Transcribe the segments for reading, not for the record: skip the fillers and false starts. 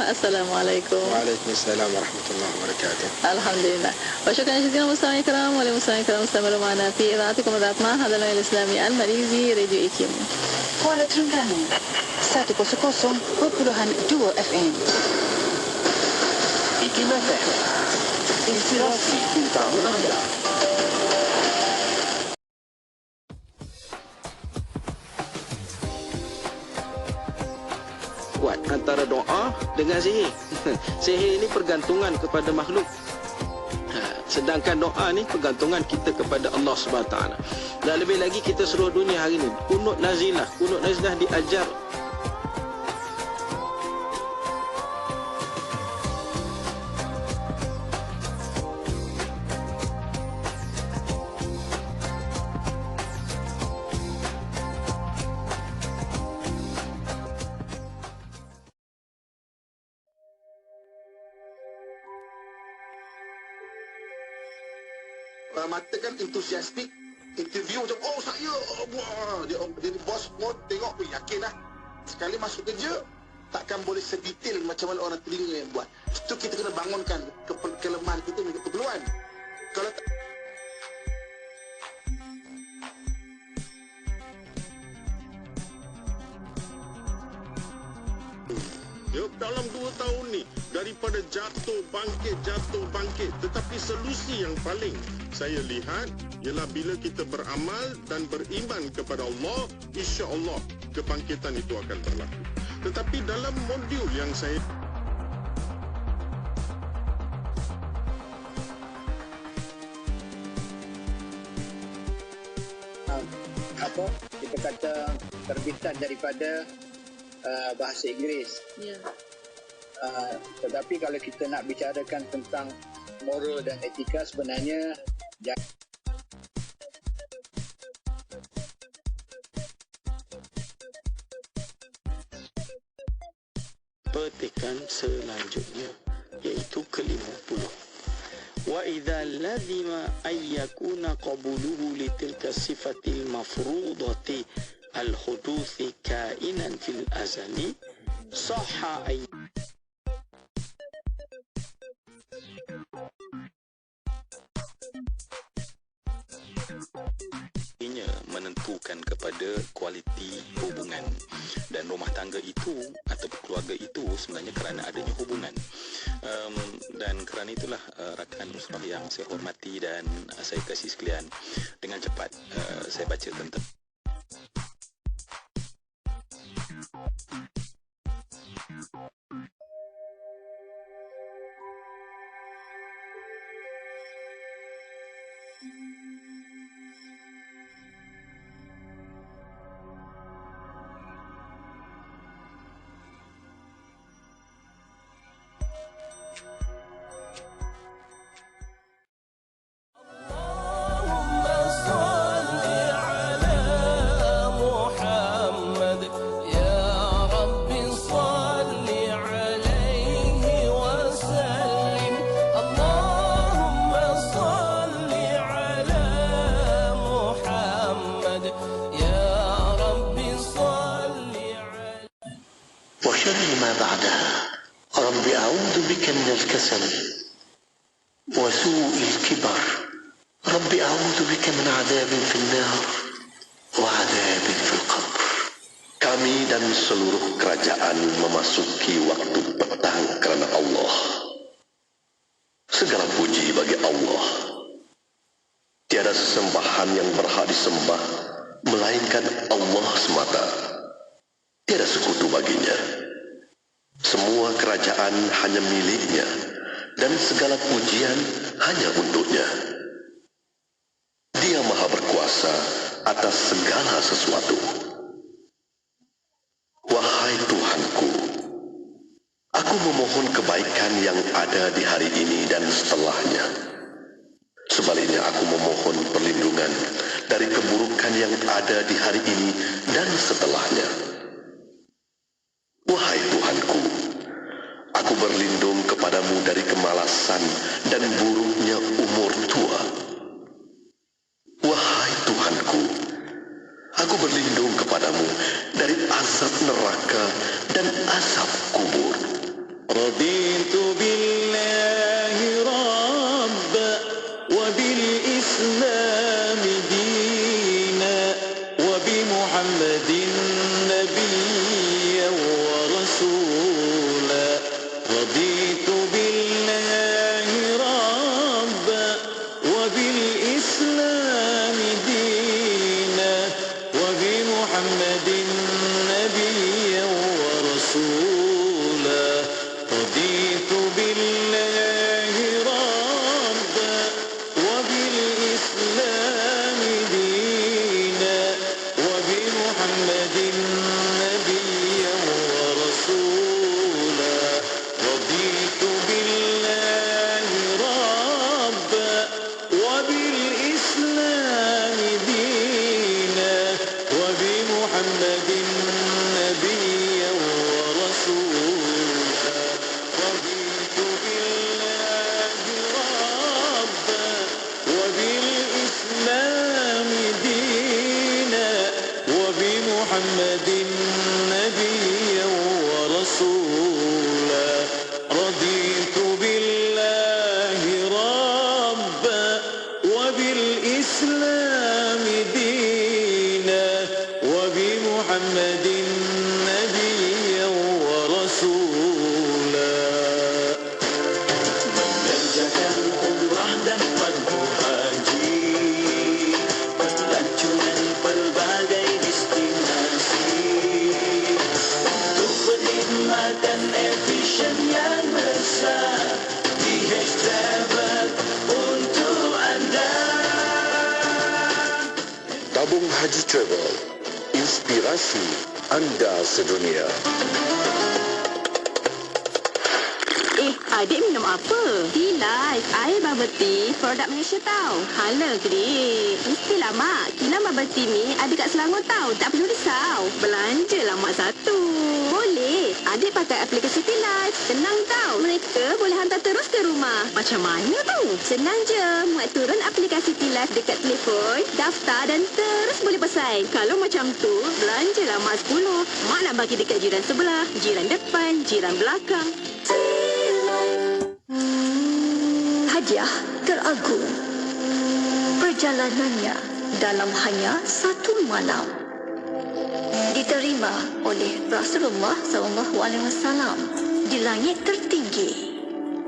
Assalamualaikum. Waalaikumsalam warahmatullahi wabarakatuh. Alhamdulillah. وشكرا جزيلا مستمعي الكرام ولمستمعي الكرام استمروا معنا في إذاعتكم الراتمة هذا النوع الإسلامي الماليزي راديو إيكيم. Kuala Terengganu 100.2 FM. IKIM FM. Inspirasi untuk anda. Kuat antara doa dengan sihir. Sihir ini pergantungan kepada makhluk. Sedangkan doa ni pergantungan kita kepada Allah SWT. Dan lebih lagi kita seluruh dunia hari ini kunut nazilah diajar. Mata kan entusiastik, interview macam saya, wah, dia bos pun tengok pun yakin lah. Sekali masuk kerja takkan boleh sedetail macam mana orang telinga yang buat. Itu kita kena bangunkan kelemahan kita dengan keperluan. Kalau dalam 2 tahun ni daripada jatuh bangkit, tetapi solusi yang paling saya lihat ialah bila kita beramal dan beriman kepada Allah, insya-Allah kebangkitan itu akan berlaku. Tetapi dalam modul yang saya kita kata terbitan daripada bahasa Inggeris. Ya. Tetapi kalau kita nak bicarakan tentang moral dan etika, sebenarnya Petikan selanjutnya iaitu ke-50. Wa idza lazima ay yakuna qabuluhu li tilka sifatil mafrudati al-huduthi kainan fil azali sahha ay menentukan kepada kualiti hubungan dan rumah tangga itu atau keluarga itu sebenarnya kerana adanya hubungan, dan kerana itulah rakan usrah yang saya hormati dan saya kasih sekalian, dengan cepat saya baca tentang الكسل وسوء الكبر رب أعوذ بك من عذاب في النار وعذاب في القبر. Kami dan seluruh kerajaan memasuki waktu petang kerana Allah. Segala puji bagi Allah. Tiada sesembahan yang berhak disembah melainkan Allah semata. Tiada sekutu baginya. Semua kerajaan hanya miliknya dan segala pujian hanya untuknya. Dia maha berkuasa atas segala sesuatu. Wahai Tuhanku, aku memohon kebaikan yang ada di hari ini dan setelahnya. Sebaliknya aku memohon perlindungan dari keburukan yang ada di hari ini dan setelahnya. Wahai Tuhanku, aku berlindung kepadamu dari kemalasan dan buruknya umur tua. Wahai Tuhanku, aku berlindung kepadamu dari azab neraka dan azab kubur. رضيت بالله ربا وبالإسلام دينا وبمحمد نبيا ورسولا رضيت بالله ربا وبالإسلام دينا وبمحمد نبيا ورسولا رضيت بالله ربا وبالإسلام دينا وبمحمد نبيا ورسولا رضيت بالله ربا وبالإسلام دينا وبمحمد نبيا ورسولا رضيت بالله ربا وبالإسلام دينا وبمحمد نبيا ورسولا رضيت بالله ربا وبالإسلام دينا وبمحمد نبيا ورسولا mengerjakan umrah dan fardu haji pelancongan pelbagai destinasi untuk berkhidmat dan efisien yang besar di Travel untuk anda. Tabung Haji Travel, inspirasi anda sedunia. Adik minum apa? Tea Life, air bubble tea, produk Malaysia tau. Halal ke dik? Mestilah mak. Kilang bubble tea ni ada kat Selangor tau. Tak perlu risau. Belanjalah mak satu. Boleh. Adik pakai aplikasi Tea Life. Senang tau. Mereka boleh hantar terus ke rumah. Macam mana tu? Senang je. Muat turun aplikasi Tea Life dekat telefon, daftar dan terus boleh pesan. Kalau macam tu, belanjalah mak 10. Mak nak bagi dekat jiran sebelah, jiran depan, jiran belakang. Hadiah teragung. Perjalanannya dalam hanya satu malam. Diterima oleh Rasulullah SAW di langit tertinggi.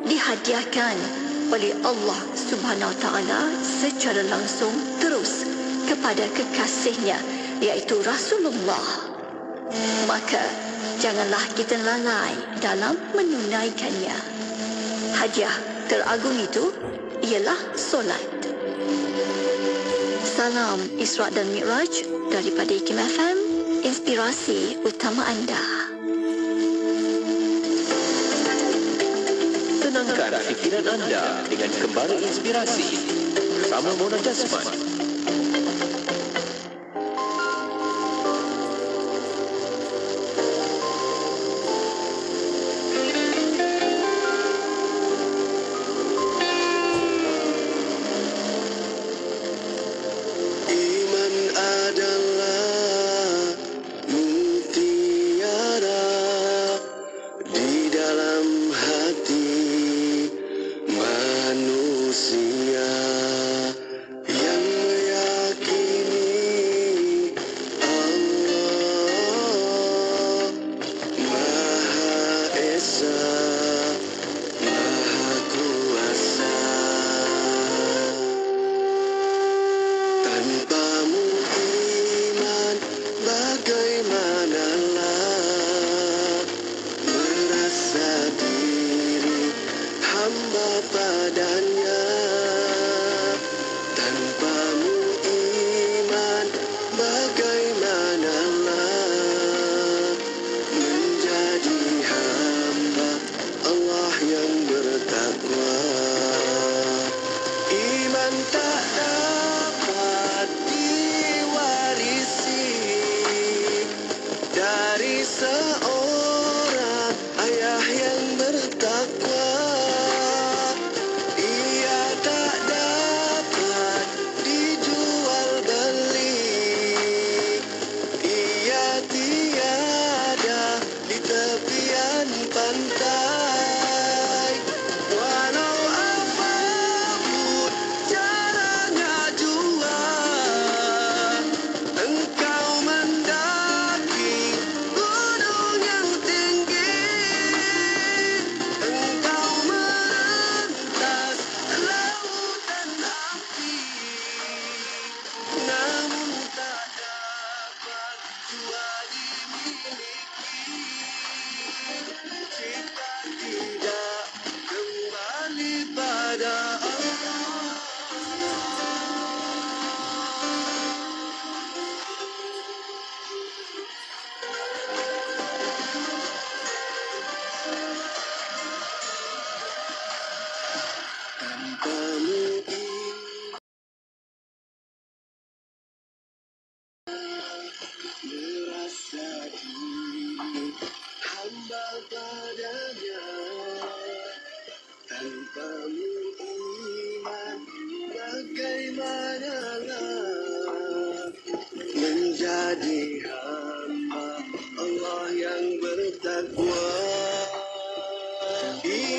Dihadiahkan oleh Allah Subhanahu Wa Taala secara langsung terus kepada kekasihnya iaitu Rasulullah. Maka janganlah kita lalai dalam menunaikannya. Hadiah teragung itu ialah solat. Salam Isra' dan Mi'raj daripada IKIM FM, inspirasi utama anda. Tenangkan fikiran anda dengan kembara inspirasi bersama Mona Jasman. Manusia yang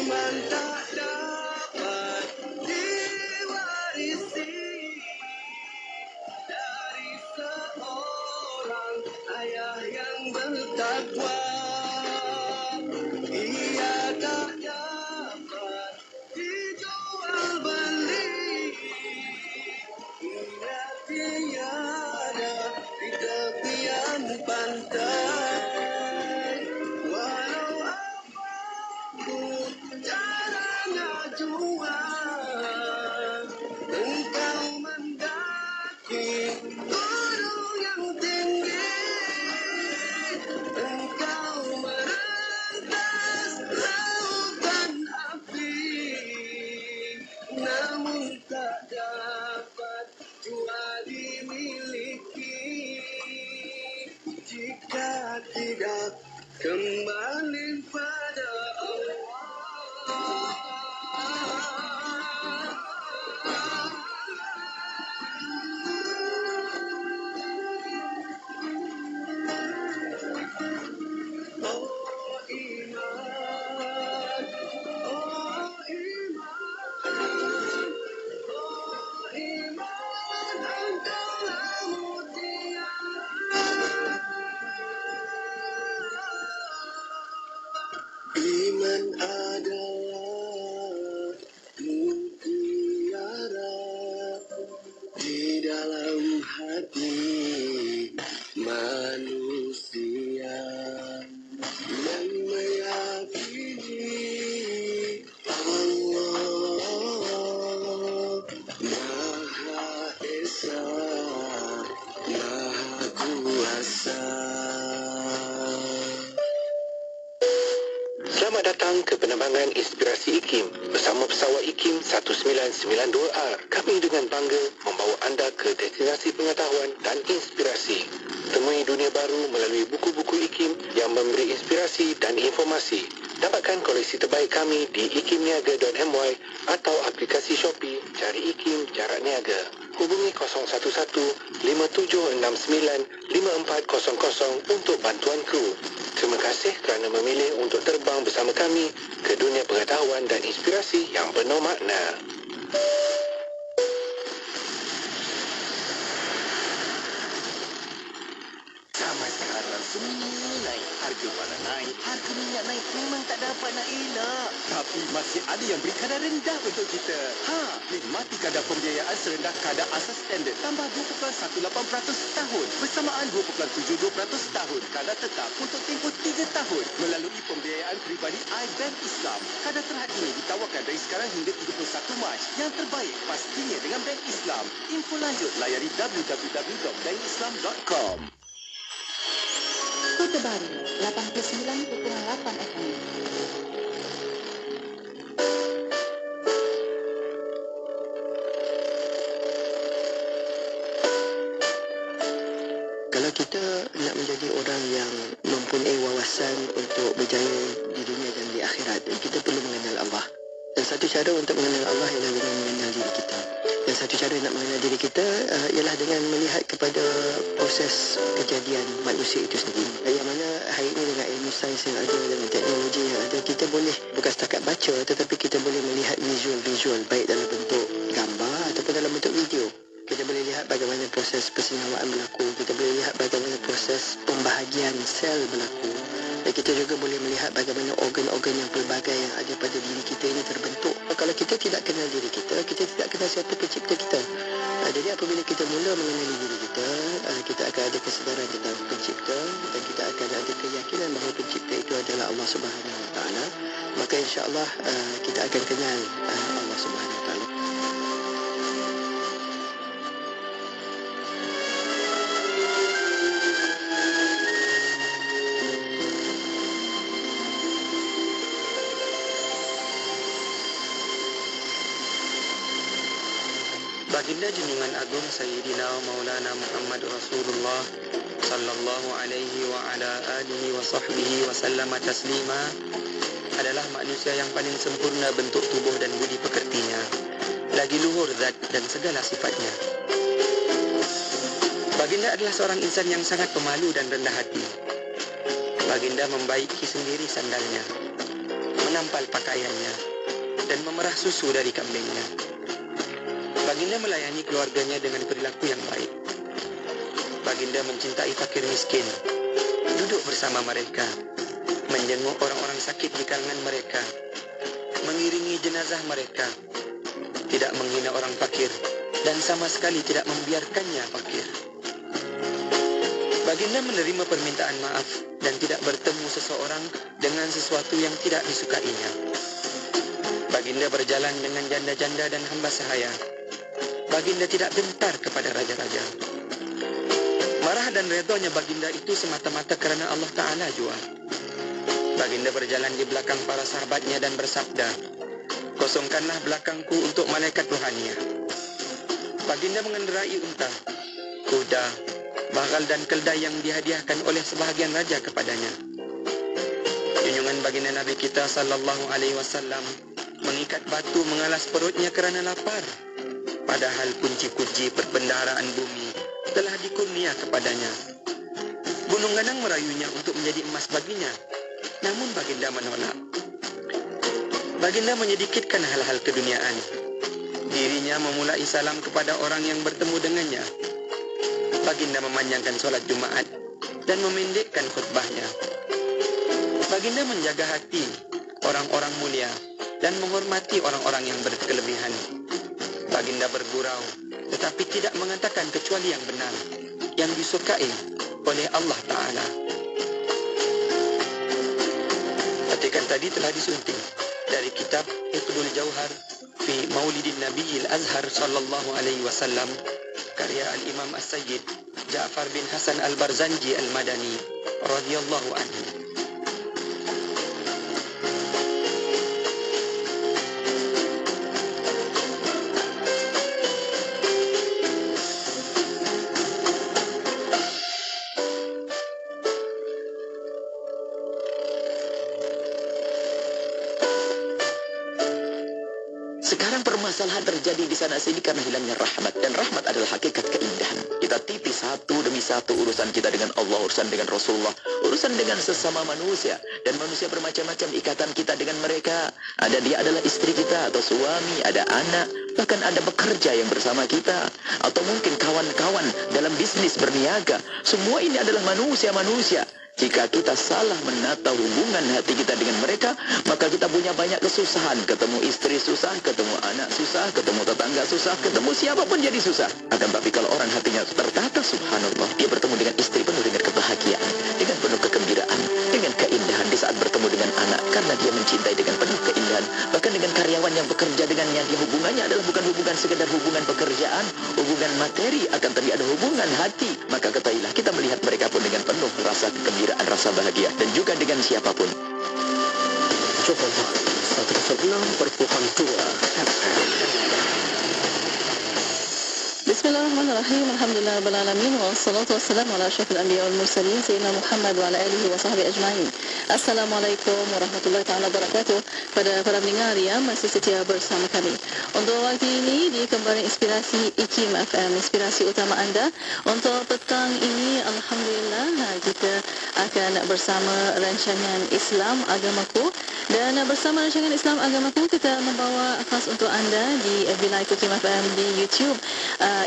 iman tak dapat diwarisi dari seorang ayah yang bertakwa. Ia tak dapat dijual beli. Ia tiada di tepian pantai. Walau apapun caranya jua, engkau mendaki gunung yang tinggi, engkau merentas lautan api, namun tak dapat jua dimiliki jika tidak kembali pada Allah. Oh iman, oh iman, oh iman, engkaulah mutiara. Iman adalah mutiara di dalam hati manusia yang meyakini Allah Maha Esa, Maha Kuasa. Selamat datang ke penerbangan Inspirasi IKIM bersama pesawat IKIM 1992R. Kami dengan bangga membawa anda ke destinasi pengetahuan dan inspirasi. Temui dunia baru melalui buku-buku IKIM yang memberi inspirasi dan informasi. Dapatkan koleksi terbaik kami di ikimniaga.my atau aplikasi Shopee Cari IKIM Jarak Niaga. Hubungi 011-5769-5400 untuk bantuan kru. Terima kasih kerana memilih untuk terbang bersama kami ke dunia pengetahuan dan inspirasi yang penuh makna. Zaman sekarang semua naik. Harga barang naik, harga minyak naik, memang tak dapat nak elak. Tapi masih ada yang beri kadar rendah untuk kita. Nikmati kadar pembiayaan serendah kadar asas standard tambah 2.18% setahun bersamaan 2.72% tahun kadar tetap untuk tempoh 3 tahun melalui pembiayaan peribadi iBank Islam. Kadar terhad ini ditawarkan dari sekarang hingga 31 Mac. Yang terbaik pastinya dengan Bank Islam. Info lanjut layari www.bankislam.com. Kota Baru 89.8 FM. Kalau kita nak menjadi orang yang mempunyai wawasan untuk berjaya di dunia dan di akhirat, kita perlu mengenal Allah. Dan satu cara untuk mengenal Allah ialah dengan mengenal diri kita. Dan satu cara nak mengenal diri kita ialah dengan melihat kepada proses kejadian manusia itu sendiri. Yang mana hari ini dengan ilmu sains yang ada, dengan teknologi yang ada, kita boleh bukan setakat baca, tetapi kita boleh melihat visual-visual baik dalam bentuk gambar ataupun dalam bentuk video. Kita boleh lihat bagaimana proses persenawaan berlaku. Kita boleh lihat bagaimana proses pembahagian sel berlaku. Dan kita juga boleh melihat bagaimana organ-organ yang pelbagai yang ada pada diri kita ini terbentuk. Kalau kita tidak kenal diri kita, kita tidak kenal siapa pencipta kita. Jadi apabila kita mula mengenali diri kita, kita akan ada kesedaran tentang pencipta dan kita akan ada keyakinan bahawa pencipta itu adalah Allah Subhanahu Wa Taala. Maka insya-Allah kita akan kenal Allah Subhanahu Wa Taala. Baginda Junjungan Agung Sayyidina Maulana Muhammad Rasulullah sallallahu alaihi wa ala alihi wa sahbihi wa sallama taslima adalah manusia yang paling sempurna bentuk tubuh dan budi pekertinya, lagi luhur zat dan segala sifatnya. Baginda adalah seorang insan yang sangat pemalu dan rendah hati. Baginda membaiki sendiri sandalnya, menampal pakaiannya dan memerah susu dari kambingnya. Baginda melayani keluarganya dengan perilaku yang baik. Baginda mencintai fakir miskin, duduk bersama mereka, menjenguk orang-orang sakit di kalangan mereka, mengiringi jenazah mereka, tidak menghina orang fakir, dan sama sekali tidak membiarkannya fakir. Baginda menerima permintaan maaf dan tidak bertemu seseorang dengan sesuatu yang tidak disukainya. Baginda berjalan dengan janda-janda dan hamba sahaya. Baginda tidak gentar kepada raja-raja. Marah dan redhonya baginda itu semata-mata kerana Allah Ta'ala jua. Baginda berjalan di belakang para sahabatnya dan bersabda, "Kosongkanlah belakangku untuk malaikat rohaniah." Baginda mengendarai unta, kuda, bagal dan keldai yang dihadiahkan oleh sebahagian raja kepadanya. Junjungan baginda Nabi kita sallallahu alaihi wasallam mengikat batu mengalas perutnya kerana lapar, padahal kunci-kunci perbendaharaan bumi telah dikurnia kepadanya. Gunung Ganang merayunya untuk menjadi emas baginya, namun baginda menolak. Baginda menyedikitkan hal-hal keduniaan. Dirinya memulai salam kepada orang yang bertemu dengannya. Baginda memanjangkan solat Jumaat dan memendekkan khutbahnya. Baginda menjaga hati orang-orang mulia dan menghormati orang-orang yang berkelebihan. Baginda bergurau tetapi tidak mengatakan kecuali yang benar, yang disukai oleh Allah Ta'ala. Petikan tadi telah disunting dari kitab Iqdul Jauhar fi Maulidin Nabiyil Azhar sallallahu alaihi wasallam, karya Al-Imam As-Sayyid Ja'far bin Hasan Al-Barzanji Al-Madani radhiyallahu anhu. Sekarang permasalahan terjadi di sana sini karena hilangnya rahmat, dan rahmat adalah hakikat keindahan. Kita titi satu demi satu urusan kita dengan Allah, urusan dengan Rasulullah, urusan dengan sesama manusia, dan manusia bermacam-macam ikatan kita dengan mereka. Ada dia adalah istri kita atau suami, ada anak, bahkan ada bekerja yang bersama kita, atau mungkin kawan-kawan dalam bisnis berniaga. Semua ini adalah manusia-manusia. Jika kita salah menata hubungan hati kita dengan mereka, maka kita punya banyak kesusahan. Ketemu istri susah, ketemu anak susah, ketemu tetangga susah, ketemu siapapun jadi susah. Akan tapi kalau orang hatinya tertata, subhanallah, dia bertemu dengan istri penuh dengan kebahagiaan, dengan penuh kegembiraan, dengan keindahan di saat bertemu dengan anak, karena dia mencintai dengan penuh keindahan. Bahkan dengan karyawan yang bekerja dengannya, dia hubungannya adalah bukan hubungan sekedar hubungan pekerjaan, hubungan materi, akan tapi ada hubungan hati. Maka ketahuilah, kita melihat mereka pun dengan penuh rasa kegembiraan, rasa bahagia, dan juga dengan siapapun. Coba 106.2 Bismillahirrahmanirrahim. Alhamdulillah rabbil alamin, wassalatu wassalamu ala asyrafil anbiya wal mursalin sayyidina Muhammad wa ala alihi wa sahbihi ajma'in. Assalamualaikum warahmatullahi taala wabarakatuh. Pada para pendengar yang masih setia bersama kami. Untuk waktu ini di Kembali Inspirasi IKIM FM, inspirasi utama anda. Untuk petang ini alhamdulillah kita akan bersama rancangan Islam Agamaku, dan bersama rancangan Islam Agamaku kita membawa khas untuk anda di FB Live IKIM FM di YouTube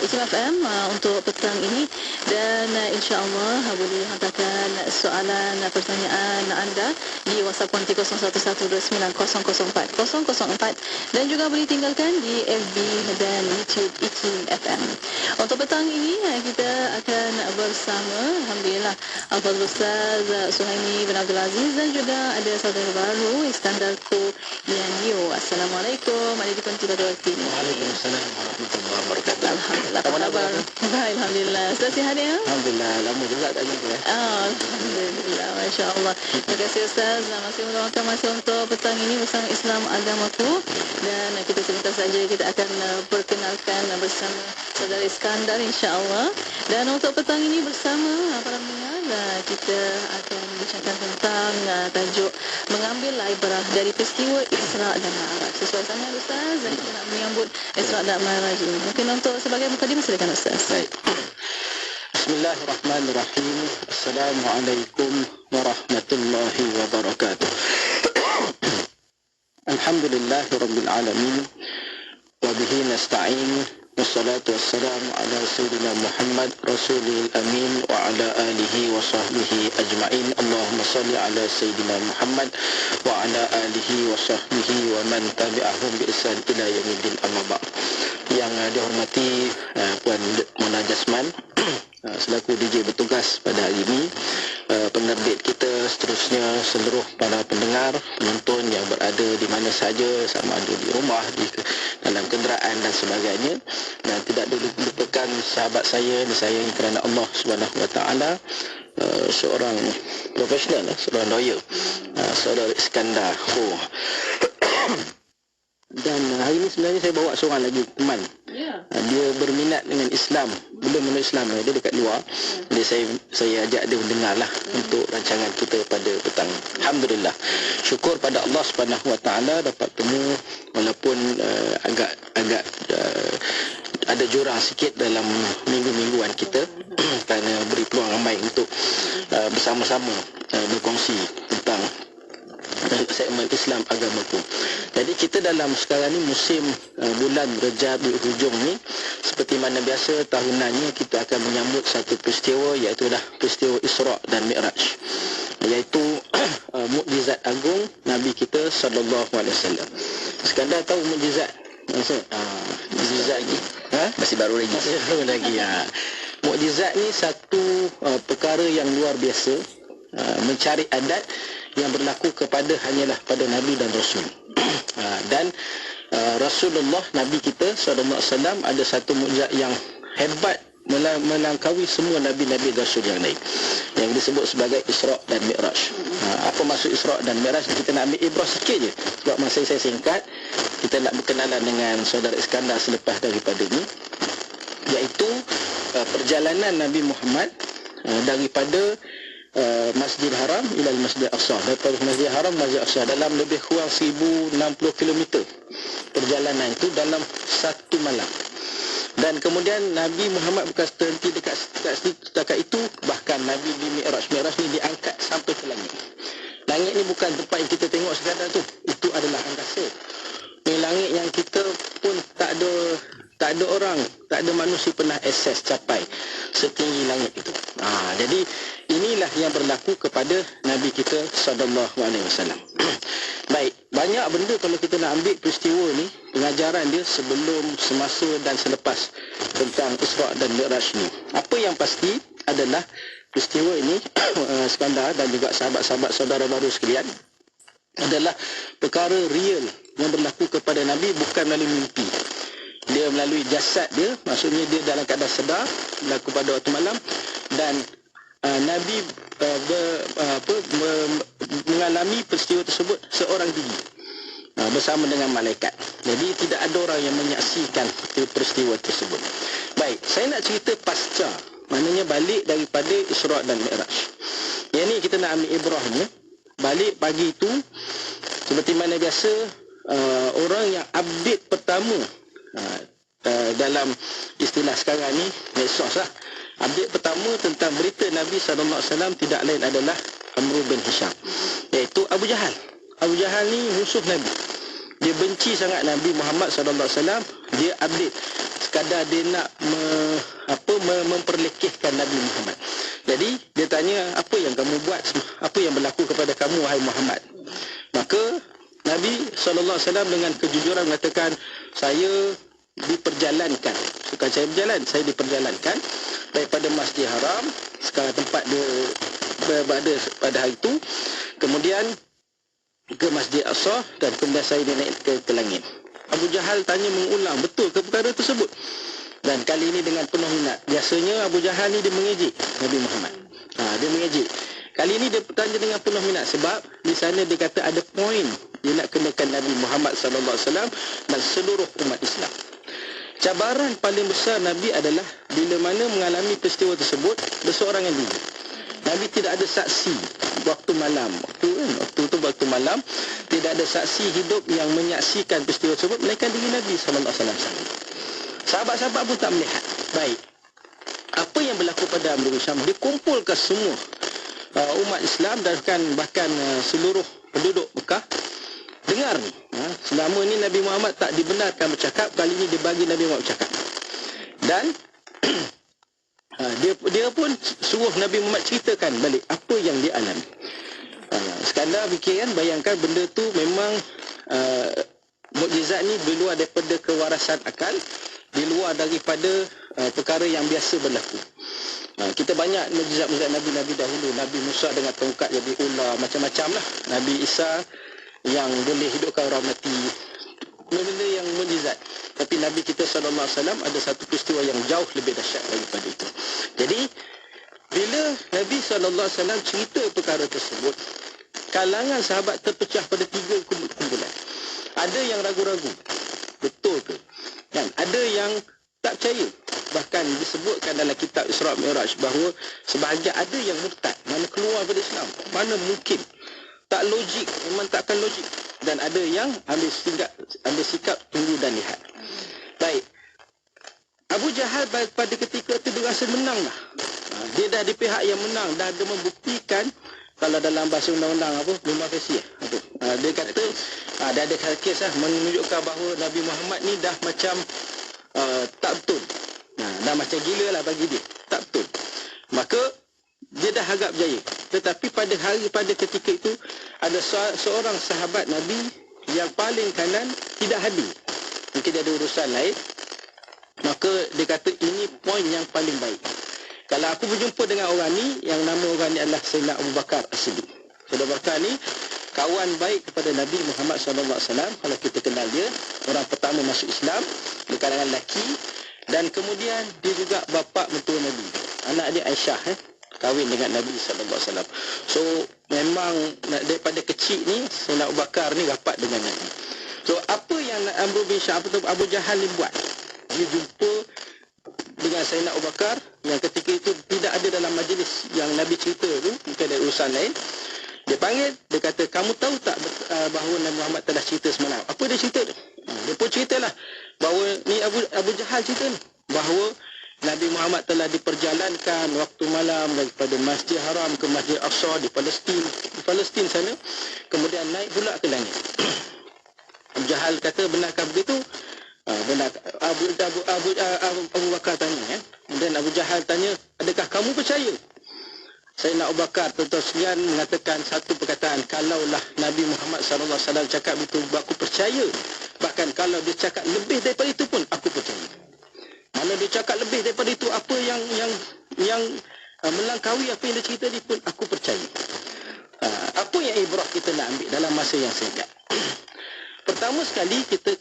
IKIM FM untuk petang ini, dan insya-Allah boleh hantarkan soalan pertanyaan anda di WhatsApp 01129004 dan juga boleh tinggalkan di FB dan YouTube IKIM FM. Untuk petang ini kita akan bersama alhamdulillah Al-Fadhil Ustaz Suhaimi bin Abdul Aziz, dan juga ada saudara baru Iskandar Yanio. Assalamualaikum warahmatullahi wabarakatuh. Waalaikumsalam warahmatullahi wabarakatuh. Alhamdulillah, apa khabar? Baik, alhamdulillah. Sudah sihat ya? Alhamdulillah, lama juga tak jumpa. Alhamdulillah, masya-Allah. Terima kasih Ustaz. Masih meluangkan masa untuk petang ini bersama Islam Agamaku, dan kita sebentar saja kita akan perkenalkan bersama saudara Iskandar insya-Allah. Dan untuk petang ini bersama para pendengar, kita akan bincangkan tentang tajuk mengambil ibrah dari peristiwa Isra dan Mi'raj. Sesuai sangat Ustaz, dan kita nak menyambut Isra dan Mi'raj ini. Mungkin untuk sebagai mukadimah silakan Ustaz. Baik. Bismillahirrahmanirrahim. Assalamualaikum warahmatullahi wabarakatuh. Alhamdulillahirabbil alamin. Wa bihi nasta'in. Wassalatu wassalamu ala sayyidina Muhammad rasulil amin wa ala alihi wa sahbihi ajma'in. Allahumma salli ala sayyidina Muhammad wa ala alihi wa sahbihi wa man tabi'ahum bi ihsan ila yaumil amma ba'd. Yang dihormati Puan Mona Jasman selaku DJ bertugas pada hari ini, penerbit kita, seterusnya seluruh para pendengar, penonton yang berada di mana saja, sama ada di rumah, di dalam kenderaan dan sebagainya, dan tidak dilupakan sahabat saya disayangi kerana Allah Subhanahu Wa Taala, seorang profesional, seorang lawyer, saudara Iskandar. Dan hari ini sebenarnya saya bawa seorang lagi teman. Dia berminat dengan Islam, belum mengenal Islam, dia dekat luar. Jadi saya ajak dia mendengar lah untuk rancangan kita pada petang. Alhamdulillah, syukur pada Allah Subhanahu Wa Taala dapat temu, walaupun agak ada jurang sikit dalam minggu-mingguan kita kerana beri peluang ramai untuk bersama-sama berkongsi tentang segmen Islam agamaku. Jadi kita dalam sekarang ni musim bulan Rejab di hujung ni, seperti mana biasa tahunannya kita akan menyambut satu peristiwa, iaitu peristiwa Isra' dan Mi'raj, iaitu mukjizat agung Nabi kita sallallahu alaihi wasallam. Sekadar tahu mukjizat? Mukjizat lagi? Masih baru lagi. Mukjizat ni satu perkara yang luar biasa, mencari adat yang berlaku kepada hanyalah pada Nabi dan Rasul. Dan Rasulullah, Nabi kita SAW, ada satu mukjizat yang hebat melangkaui semua Nabi-Nabi Rasul yang lain, yang disebut sebagai Isra' dan Mi'raj. Apa maksud Isra' dan Mi'raj? Kita nak ambil ibrah sikit je, sebab masa saya singkat. Kita nak berkenalan dengan saudara Iskandar selepas daripada ini, iaitu perjalanan Nabi Muhammad daripada Masjid Haram ila Masjid Aqsa, daripada Masjid Haram Masjid Aqsa, dalam lebih kurang 1060 km. Perjalanan itu dalam satu malam. Dan kemudian Nabi Muhammad bukan terhenti dekat itu, bahkan Nabi di Mi'raj ni diangkat sampai ke langit. Langit ni bukan tempat yang kita tengok sekadar tu, itu adalah angkasa. Ni langit yang kita pun tak ada orang, tak ada manusia pernah akses capai setinggi langit itu. Jadi inilah yang berlaku kepada Nabi kita sallallahu alaihi wasallam. Baik, banyak benda kalau kita nak ambil peristiwa ni, pengajaran dia sebelum, semasa dan selepas tentang Isra' dan Mi'raj ni. Apa yang pasti adalah peristiwa ini Iskandar dan juga sahabat-sahabat saudara baru sekalian, adalah perkara real yang berlaku kepada Nabi, bukan melalui mimpi. Dia melalui jasad dia, maksudnya dia dalam keadaan sedar, berlaku pada waktu malam, dan Nabi mengalami peristiwa tersebut seorang diri bersama dengan malaikat. Jadi tidak ada orang yang menyaksikan peristiwa tersebut. Baik, saya nak cerita pasca, maknanya balik daripada Isra' dan Mi'raj. Yang ni kita nak ambil ibrahnya. Balik pagi itu, seperti mana biasa, orang yang update pertama dalam istilah sekarang ni, medsos lah, update pertama tentang berita Nabi SAW tidak lain adalah Amr bin Hisham, iaitu Abu Jahal. Abu Jahal ni musuh Nabi. Dia benci sangat Nabi Muhammad SAW. Dia update sekadar dia nak memperlekehkan Nabi Muhammad. Jadi dia tanya, apa yang kamu buat, apa yang berlaku kepada kamu wahai Muhammad? Maka Nabi SAW dengan kejujuran mengatakan, saya diperjalankan, bukan saya berjalan, saya diperjalankan daripada Masjid Haram, sekarang tempat dia berada pada hari itu, kemudian ke Masjid Aqsa, dan kemudian saya naik ke langit. Abu Jahal tanya mengulang, betul ke perkara tersebut? Dan kali ini dengan penuh minat. Biasanya Abu Jahal ni dia mengejek Nabi Muhammad. Dia mengejek. Kali ini dia tanya dengan penuh minat, sebab di sana dia kata ada poin dia nak kenakan Nabi Muhammad SAW dan seluruh umat Islam. Cabaran paling besar Nabi adalah bila mana mengalami peristiwa tersebut berseorangan diri. Nabi tidak ada saksi waktu malam. Waktu itu waktu malam, tidak ada saksi hidup yang menyaksikan peristiwa tersebut melainkan diri Nabi SAW. Sahabat-sahabat pun tak melihat. Baik, apa yang berlaku pada Amr bin Hisham? Dia kumpulkan semua umat Islam dan bahkan seluruh penduduk Mekah dengar ni. Selama ni Nabi Muhammad tak dibenarkan bercakap, kali ni dia bagi Nabi Muhammad bercakap. Dan dia pun suruh Nabi Muhammad ceritakan balik apa yang dia alami. Sekadar fikir kan, bayangkan benda tu memang mukjizat ni di luar daripada kewarasan akal, di luar daripada perkara yang biasa berlaku. Kita banyak mukjizat Nabi-Nabi dahulu. Nabi Musa dengan tongkat jadi ular, macam-macam lah. Nabi Isa yang boleh hidupkan orang mati, benda yang mukjizat. Tapi Nabi kita SAW ada satu peristiwa yang jauh lebih dahsyat daripada itu. Jadi bila Nabi SAW cerita perkara tersebut, kalangan sahabat terpecah pada 3 kumpulan. Ada yang ragu-ragu, betul ke? Dan ada yang tak percaya. Bahkan disebutkan dalam kitab Isra' Mi'raj bahawa sebahagian ada yang murtad, mana keluar dari Islam. Mana mungkin? Tak logik, memang takkan logik. Dan ada yang ambil sikap tunggu dan lihat. Baik. Abu Jahal pada ketika itu dia rasa menang lah. Dia dah di pihak yang menang, dah ada membuktikan, kalau dalam bahasa undang-undang apa, demokrasi. Dia kata, dah ada kes lah, menunjukkan bahawa Nabi Muhammad ni dah macam tak betul. Dah macam gila lah bagi dia. Tak betul. Maka, dia dah agak berjaya. Tetapi pada ketika itu, ada seorang sahabat Nabi yang paling kanan tidak hadir. Mungkin dia ada urusan lain. Maka dia kata ini poin yang paling baik. Kalau aku berjumpa dengan orang ni, yang nama orang ni adalah Sayyidina Abu Bakar As-Siddiq. Sayyidina Abu Bakar ni kawan baik kepada Nabi Muhammad SAW. Kalau kita kenal dia, orang pertama masuk Islam di kalangan lelaki. Dan kemudian dia juga bapa mentua Nabi. Anak dia Aisyah kahwin dengan Nabi SAW. So memang daripada kecil ni Sayyidina Abu Bakar ni rapat dengan Nabi. So apa yang Amr bin Syam atau Abu Jahal ni buat? Dia jumpa dengan Sayyidina Abu Bakar yang ketika itu tidak ada dalam majlis yang Nabi cerita tu, mungkin ada urusan lain. Dia panggil, dia kata, kamu tahu tak bahawa Nabi Muhammad telah cerita semalam? Apa dia cerita tu? Dia pun ceritalah bahawa ni Abu Jahal cerita ni, bahawa Nabi Muhammad telah diperjalankan waktu malam daripada Masjid Haram ke Masjid Aqsa di Palestin sana, kemudian naik pula ke langit. Abu Jahal kata, benarkah begitu? Benar. Abu Bakar tanya. Dan Abu Jahal tanya, adakah kamu percaya? Sayyidina Abu Bakar terus mengatakan satu perkataan, kalaulah Nabi Muhammad SAW cakap itu, aku percaya. Bahkan kalau dia cakap lebih daripada itu pun, aku percaya. Kalau dia cakap lebih daripada itu, apa yang melangkaui apa yang dia cerita ni pun, aku percaya. Apa yang ibrah kita nak ambil dalam masa yang singkat? Pertama sekali, kita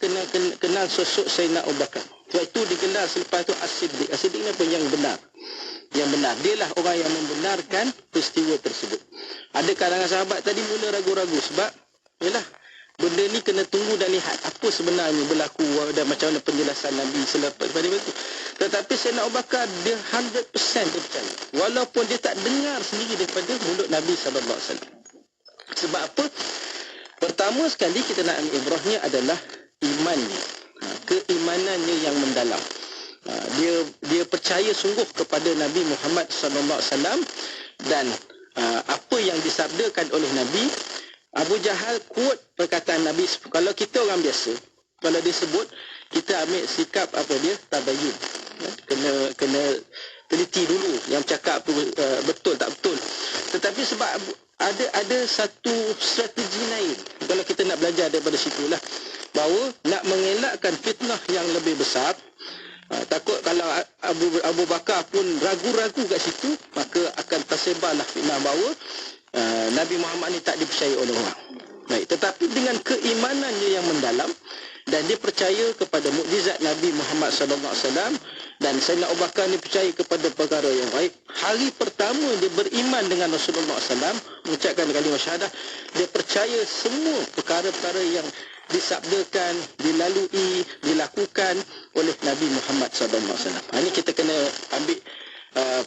kenal sosok Sayyidina Abu Bakar. Iaitu digelar selepas itu As-Siddiq. As-Siddiq ni apa yang benar? Yang benar. Dialah orang yang membenarkan peristiwa tersebut. Ada kalangan sahabat tadi mula ragu-ragu sebab yalah, benda ni kena tunggu dan lihat apa sebenarnya berlaku dan macam mana penjelasan Nabi selepas daripada itu. Tetapi Sayyidina Abu Bakar dia 100% dia percaya. Walaupun dia tak dengar sendiri daripada mulut Nabi SAW. Sebab apa? Pertama sekali kita nak ambil ibrahnya adalah imannya. Keimanannya yang mendalam. Dia percaya sungguh kepada Nabi Muhammad SAW dan apa yang disabdakan oleh Nabi. Abu Jahal quote perkataan Nabi. Kalau kita orang biasa, kalau disebut, kita ambil sikap apa dia? Tabayyun. Kena teliti dulu yang cakap tu betul tak betul. Tetapi sebab ada satu strategi lain. Kalau kita nak belajar daripada situlah, bahawa nak mengelakkan fitnah yang lebih besar, takut kalau Abu Bakar pun ragu-ragu kat situ, maka akan tersebarlah fitnah bahawa Nabi Muhammad ni tak dipercayai oleh orang. Baik, tetapi dengan keimanannya yang mendalam dan dia percaya kepada mukjizat Nabi Muhammad SAW dan Sayyidina Abu Bakar ni percaya kepada perkara yang baik. Hari pertama dia beriman dengan Rasulullah SAW, mengucapkan kalimah syahadah, dia percaya semua perkara-perkara yang disabdakan, dilalui, dilakukan oleh Nabi Muhammad SAW. Ini kita kena ambil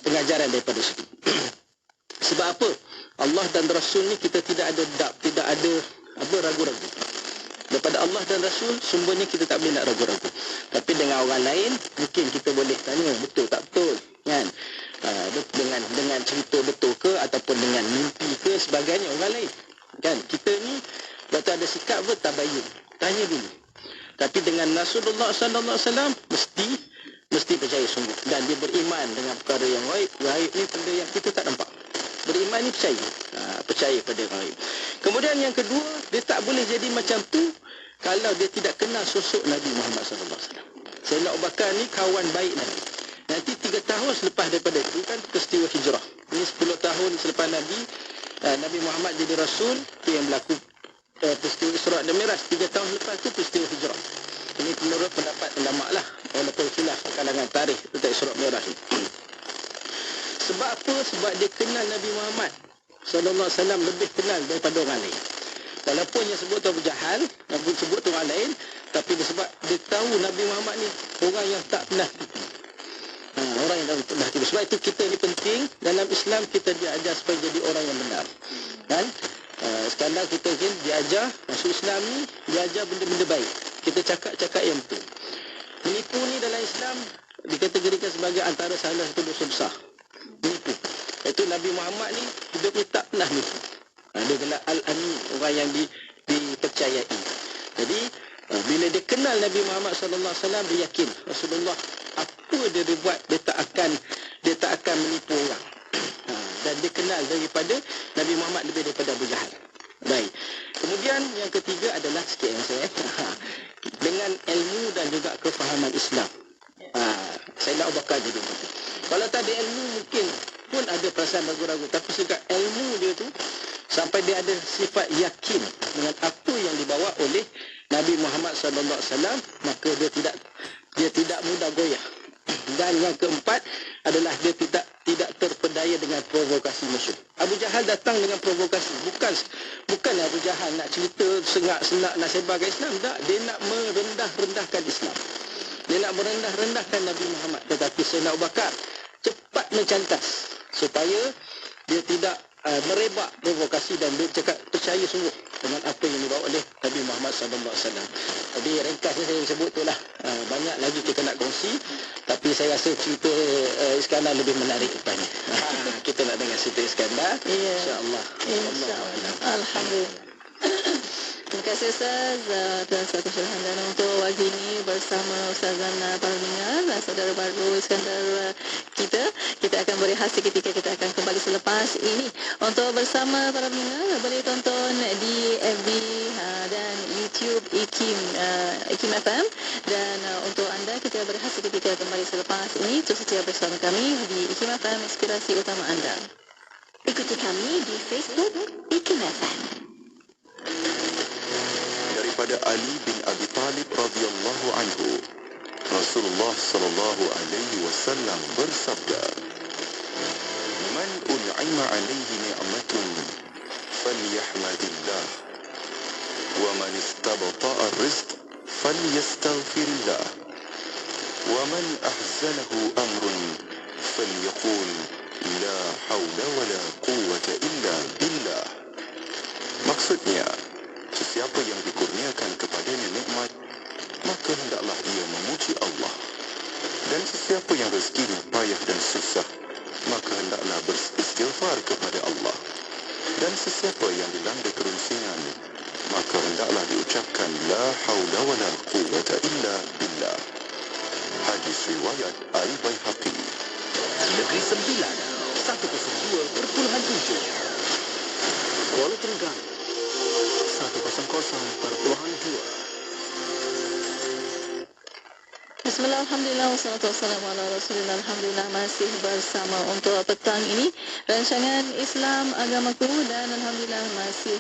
pengajaran daripada situ. Sebab apa? Allah dan Rasul ni kita tidak ada ragu-ragu. Daripada Allah dan Rasul, sumbernya kita tak boleh nak ragu-ragu. Tapi dengan orang lain, mungkin kita boleh tanya, betul tak betul? Kan? Dengan cerita betul ke, ataupun dengan mimpi ke, sebagainya orang lain. Kan kita ni waktu ada sikap tabayun, tanya dulu. Tapi dengan Rasulullah sallallahu alaihi wasallam mesti percaya sungguh, dan dia beriman dengan perkara yang gaib. Gaib ni benda yang kita tak nampak. Beriman ni percaya. Percaya pada gaib. Kemudian yang kedua, dia tak boleh jadi macam tu kalau dia tidak kenal sosok Nabi Muhammad sallallahu alaihi wasallam. Sayyidina Abu Bakar ni kawan baik Nabi. Nanti 3 tahun selepas daripada itu kan peristiwa hijrah. Ini 10 tahun selepas Nabi Muhammad jadi Rasul, itu yang berlaku peristiwa Isra' dan Miraj. 3 tahun lepas itu peristiwa hijrah. Ini menurut pendapat ulama lah, walaupun khilaf kalangan tarikh tentang Isra' Miraj ni. Sebab apa? Sebab dia kenal Nabi Muhammad sallallahu alaihi wasallam lebih kenal daripada orang lain. Walaupun yang sebut tu Abu Jahal, Nabi sebut tu orang lain, tapi sebab dia tahu Nabi Muhammad ni orang yang tak pernah tipu. Orang yang tak pernah tipu. Sebab itu kita ni penting dalam Islam, kita diajar supaya jadi orang yang benar. Kan? Sekarang kita diajar masuk Islam ni, diajar benda-benda baik. Kita cakap yang betul. Menipu ni dalam Islam dikategorikan sebagai antara salah satu dosa besar. Menipu. Itu Nabi Muhammad ni hidup ni tak pernah menipu. Dia adalah Al-Amin, orang yang dipercayai. Jadi bila dia kenal Nabi Muhammad sallallahu alaihi wasallam, dia yakin Rasulullah apa dia buat, dia tak akan menipu orang. Dan dia kenal daripada Nabi Muhammad lebih daripada Abu Jahal. Baik. Kemudian yang ketiga adalah sikit yang saya dengan ilmu dan juga kefahaman Islam. Sayyidina Abu Bakar jadi begitu. Kalau tak ada ilmu mungkin pun ada perasaan ragu-ragu, tapi sejak ilmu dia tu sampai dia ada sifat yakin dengan apa yang dibawa oleh Nabi Muhammad sallallahu alaihi wasallam, maka dia tidak mudah goyah. Dan yang keempat adalah dia tidak terpedaya dengan provokasi musuh. Abu Jahal datang dengan provokasi, bukan Abu Jahal nak cerita sengak-senak nak sebarkan Islam, tak, dia nak merendah-rendahkan Islam. Dia nak merendah-rendahkan Nabi Muhammad. Tetapi Sayyidina Abu Bakar cepat mencantas supaya dia tidak merebak provokasi, dan dia cakap percaya sungguh dengan apa yang dibawa oleh Nabi Muhammad sallallahu alaihi wasallam. Jadi ringkasnya saya sebut itulah. Banyak lagi kita nak kongsi, tapi saya rasa cerita Iskandar lebih menarik rupanya. Kita nak dengar cerita Iskandar. Insya-Allah. Insya-Allah. Alhamdulillah. Terima kasih Ustaz atas satu syarahan, dan untuk pagi ini bersama Ustazan para pendengar dan saudara baru Iskandar kita akan berehat seketika. Kita akan kembali selepas ini. Untuk bersama para pendengar, boleh tonton di FB dan YouTube IKIM FM, dan untuk anda kita berehat seketika kembali selepas ini. Terus setia bersama kami di IKIM FM, inspirasi utama anda. Ikuti kami di Facebook IKIM FM. Daripada Ali bin Abi Talib radhiyallahu anhu, Rasulullah sallallahu alaihi wasallam bersabda, "Man un'ima 'alaihi ni'matun falyahmadillah, wa man istabta'a ar-rizq falyastaghfirillah, wa man ahzanahu amrun falyaqul la haula wa la quwwata illa billah." Maksudnya, sesiapa yang dikurniakan kepadanya nikmat, maka hendaklah ia memuji Allah. Dan sesiapa yang rezekinya payah dan susah, maka hendaklah beristighfar kepada Allah. Dan sesiapa yang dilanda kerunsingan, maka hendaklah diucapkan la haula wa la quwwata illa billah. Hadis riwayat Al-Baihaqi. Negeri Sembilan 102.7, Kuala Terengganu 100.2. Bismillah, alhamdulillah, wassalatu wassalamu ala rasulillah. Alhamdulillah, masih bersama untuk petang ini rancangan Islam Agamaku, dan alhamdulillah masih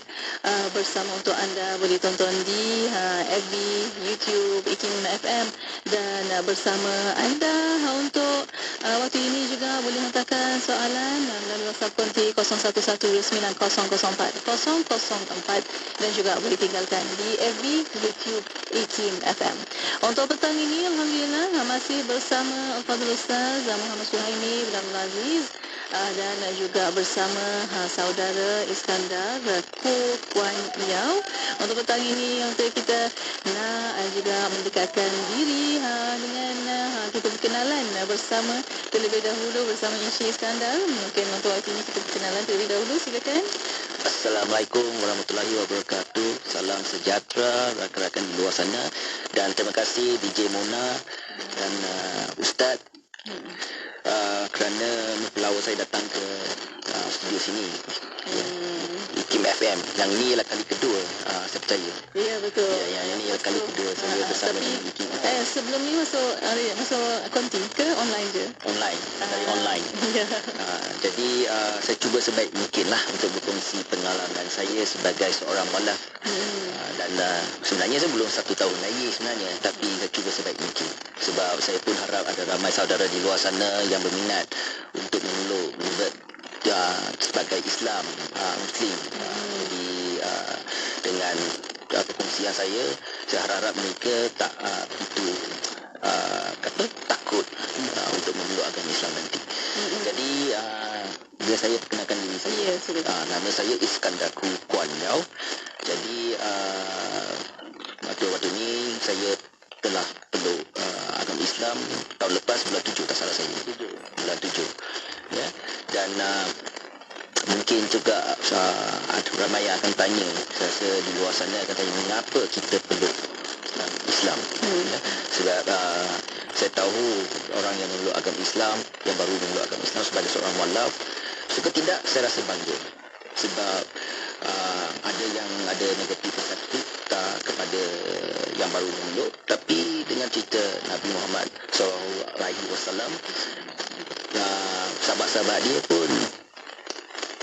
bersama untuk anda. Boleh tonton di FB, YouTube IKIM FM, dan bersama anda untuk waktu ini juga boleh hantarkan soalan melalui WhatsApp konti 01199004 dan juga boleh tinggalkan di FB, YouTube IKIM FM. Untuk petang ini alhamdulillah masih bersama Al-Fadhil Ustaz Muhammad Suhaimi bin Abdul Aziz, dan juga bersama saudara Iskandar Kuan Yau. Untuk petang ini untuk kita nak juga mendekatkan diri dengan kita berkenalan bersama terlebih dahulu bersama Encik Iskandar. Mungkin untuk waktu ini kita berkenalan terlebih dahulu, silakan. Assalamualaikum warahmatullahi wabarakatuh. Salam sejahtera rakan-rakan di luar sana. Dan terima kasih DJ Mona dan Ustaz kerana mempelawa saya datang ke studio sini. Kim FM. Yang ini ialah kali kedua saya percaya. Ya, betul. Ya, yang ini ialah kali kedua saya bersama di Kim FM. Sebelum ni masuk konti ke online je? Online, dari online. Jadi saya cuba sebaik mungkin lah untuk berkongsi pengalaman saya sebagai seorang mualaf. Dan sebenarnya saya belum 1 tahun lagi sebenarnya, tapi saya cuba sebaik mungkin. Sebab saya pun harap ada ramai saudara di luar sana yang berminat untuk memeluk sebagai Islam, Muslim. Jadi dengan perkongsian saya harap mereka tak begitu takut untuk memeluk agama Islam nanti. Jadi bila saya perkenalkan diri saya, nama saya Iskandar Kuan Yau. Jadi waktu ni saya telah peluk agama Islam tahun lepas bulan 7, tak salah saya. Bulan 7. Ya. Dan mungkin juga ramai yang akan tanya, saya rasa di luar sana akan tanya mengapa kita peluk Islam. Ya. Sebab saya tahu orang yang memeluk agama Islam, yang baru memeluk agama Islam sebagai seorang mualaf, suka tidak saya rasa bangga. Sebab ada yang ada negatif perspektif kepada yang baru memeluk, tapi dengan cerita Nabi Muhammad SAW, sahabat-sahabat dia pun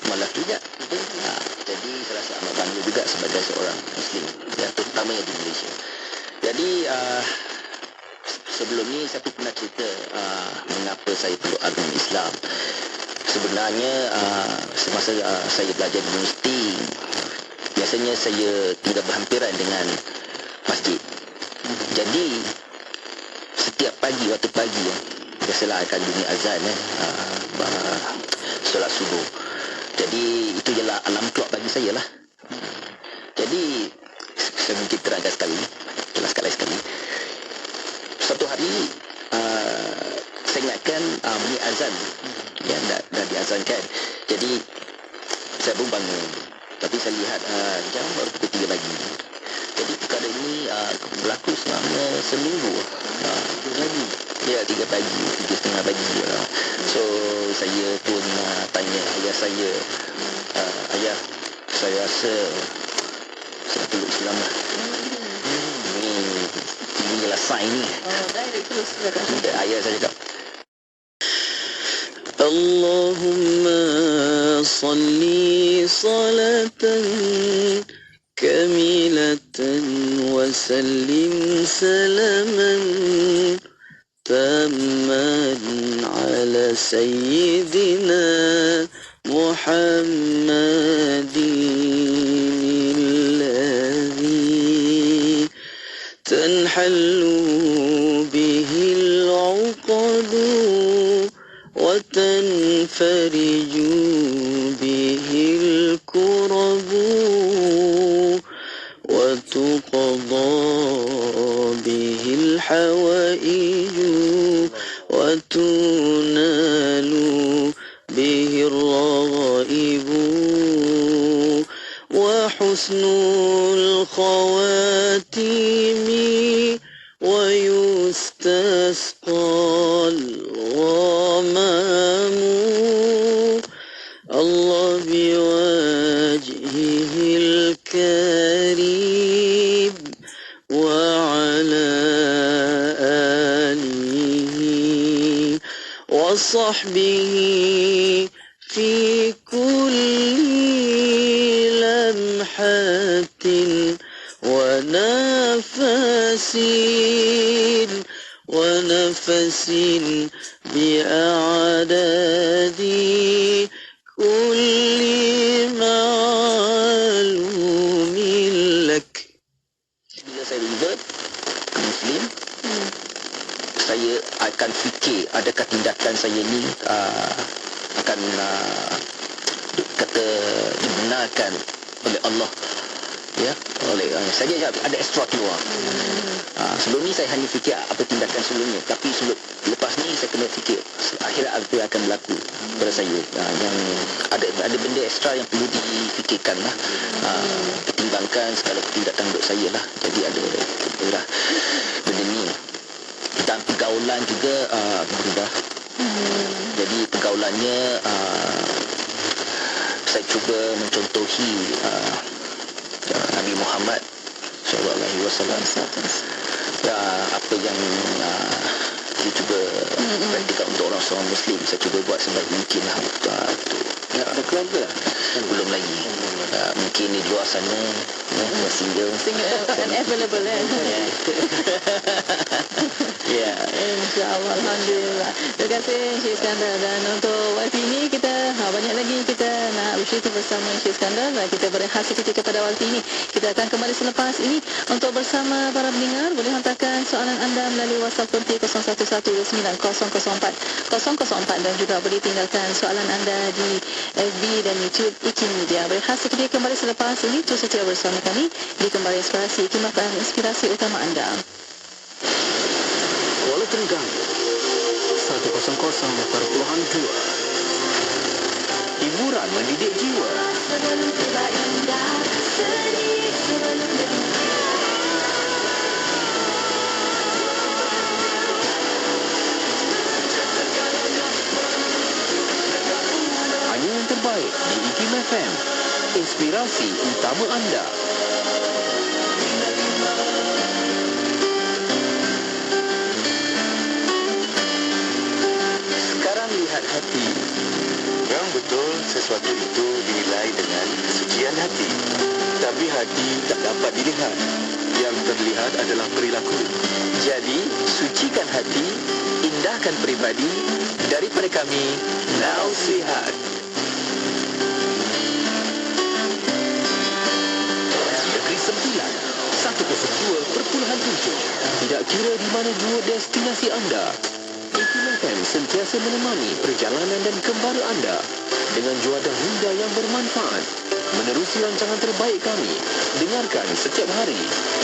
mualaf juga. Jadi saya rasa amat bangga juga sebagai seorang Muslim, ya, terutamanya di Malaysia. Jadi sebelum ni saya pernah cerita mengapa saya peluk agama Islam. Sebenarnya semasa saya belajar di universiti, biasanya saya tinggal berhampiran dengan masjid. Jadi setiap pagi, waktu pagi biasalah akan bunyi azan solat subuh. Jadi itu ialah alam clock bagi saya lah. Jadi saya mungkin terangkan sekali, jelaskan sekali. Suatu hari saya ingatkan bunyi azan, ya, dah diazankan. Jadi saya pun bangun, tapi saya lihat jam baru pukul 3 pagi. Jadi perkara ini berlaku selama seminggu. 3 pagi, 3:30 pagi. So saya pun tanya ayah saya, ayah, saya rasa saya peluk Islam lah. Ini ialah sign ni. Ayah saya cakap, Allahumma salli salatan kamilatan wa sallim salaman tamman ala sayyidina Muhammadin alladhi tanhallu bihi al-uqadu وتنفرج به الكرب وتقضى به الحوائج وتنال به الرغائب وحسن الخواتيم ويستسقى الغمام الله بوجهه الكريم وعلى آله وصحبه في كل لمحة ونفس بأعداد كل معلوم لك. Bila saya revert ke Muslim, saya akan fikir adakah tindakan saya ni akan kata dibenarkan oleh Allah, ya, oleh saya ada extra keluar. Sebelum ni ni saya hanya fikir apa tindakan sebelumnya, tapi lepas ni saya kena fikir akhirat apa yang akan berlaku pada saya. Yang ada benda ekstra yang perlu difikirkan lah, pertimbangkan segala tindakan untuk saya lah. Jadi ada benda ni. Dan pergaulan juga berubah. Jadi pergaulannya saya cuba mencontohi Nabi Muhammad SAW. Apa yang dia cuba praktikkan untuk orang Muslim, saya cuba buat sebaik mungkin lah. Ada keluarga lah? Belum lagi. Mungkin di luar sana single and available ya. InsyaAllah, Alhamdulillah. Terima kasih Encik Iskandar. Dan untuk waktu ini kita banyak lagi kita nak bercerita bersama Encik Iskandar. Kita berehat seketika pada waktu ini. Kita akan kembali selepas ini untuk bersama para pendengar. Boleh hantarkan soalan anda melalui WhatsApp konti 01129004 dan juga boleh tinggalkan soalan anda di FB dan YouTube IKIM Media. Berehat seketika kembali selepas ini. Terus setia bersama kami di Kembali Inspirasi IKIM FM, inspirasi utama anda. Kuala Terengganu 100.2 Hiburan mendidik jiwa. Hanya yang terbaik di IKIM FM, inspirasi utama anda. Sekarang lihat hati. Yang betul, sesuatu itu dinilai dengan kesucian hati. Tapi hati tak dapat dilihat. Yang terlihat adalah perilaku. Jadi, sucikan hati, indahkan peribadi. Daripada kami, Nasihat. Negeri Sembilan 102.7. Tidak kira di mana jua destinasi anda, IKIM FM sentiasa menemani perjalanan dan kembara anda dengan juadah muda yang bermanfaat. Menerusi rancangan terbaik kami, dengarkan setiap hari